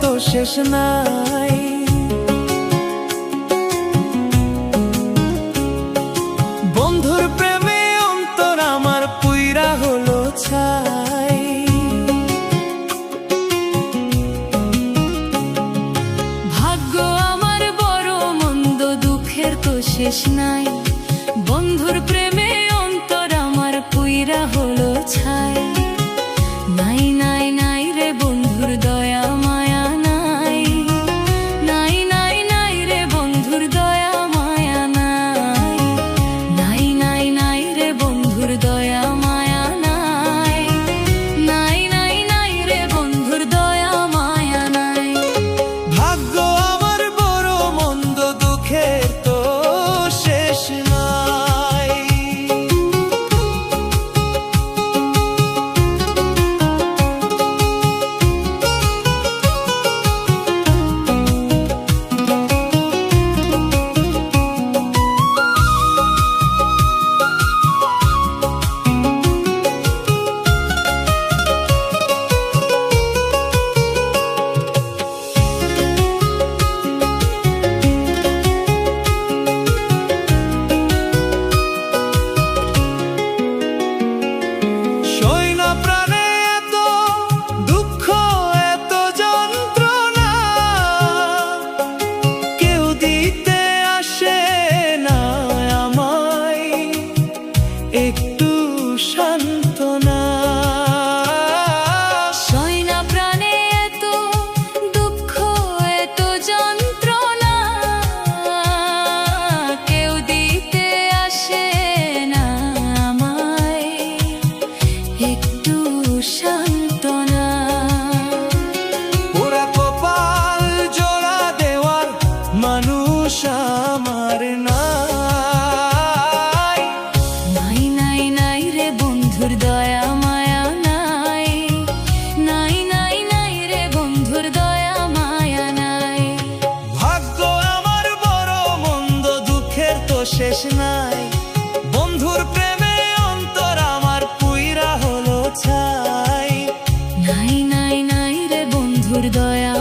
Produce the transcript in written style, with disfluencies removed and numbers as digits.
তো শেষ নাই। বন্ধুর প্রেমে অন্তর আমার পুইরা হলো ছাই। ভাগ্য আমার বড় মন্দ, দুঃখের তো শেষ নাই। বন্ধুর প্রেমে অন্তর আমার পুইরা হলো ছাই। নাই নাই নাই রে বন্ধুর দয়া মায়া নাই। নাই নাই নাই রে বন্ধুর দয়া মায়া নাই। নাই নাই নাই রে বন্ধুর দয়া মায়া নাই। নাই নাই নাই রে বন্ধুর দয়া মায়া নাই। ভাগ্য আমার বড় মন্দ, দুঃখের তো শেষ নাই। একটু সান্ত্বনা সয় না প্রাণে এত দুঃখ এত যন্ত্রণা, কেউ দিতে আসে না আমায় একটু সান্ত্বনা। ওরা কপাল জোড়া দেওয়ার মানুষ আমার না। বন্ধুর দয়া মায়া নাই। নাই নাই নাই রে বন্ধুর দয়া মায়া নাই। ভাগ্য আমার বড় মন্দ, দুঃখের তো শেষ নাই। বন্ধুর প্রেমে অন্তর আমার পুইরা হলো ছাই। নাই নাই নাই রে বন্ধুর দয়া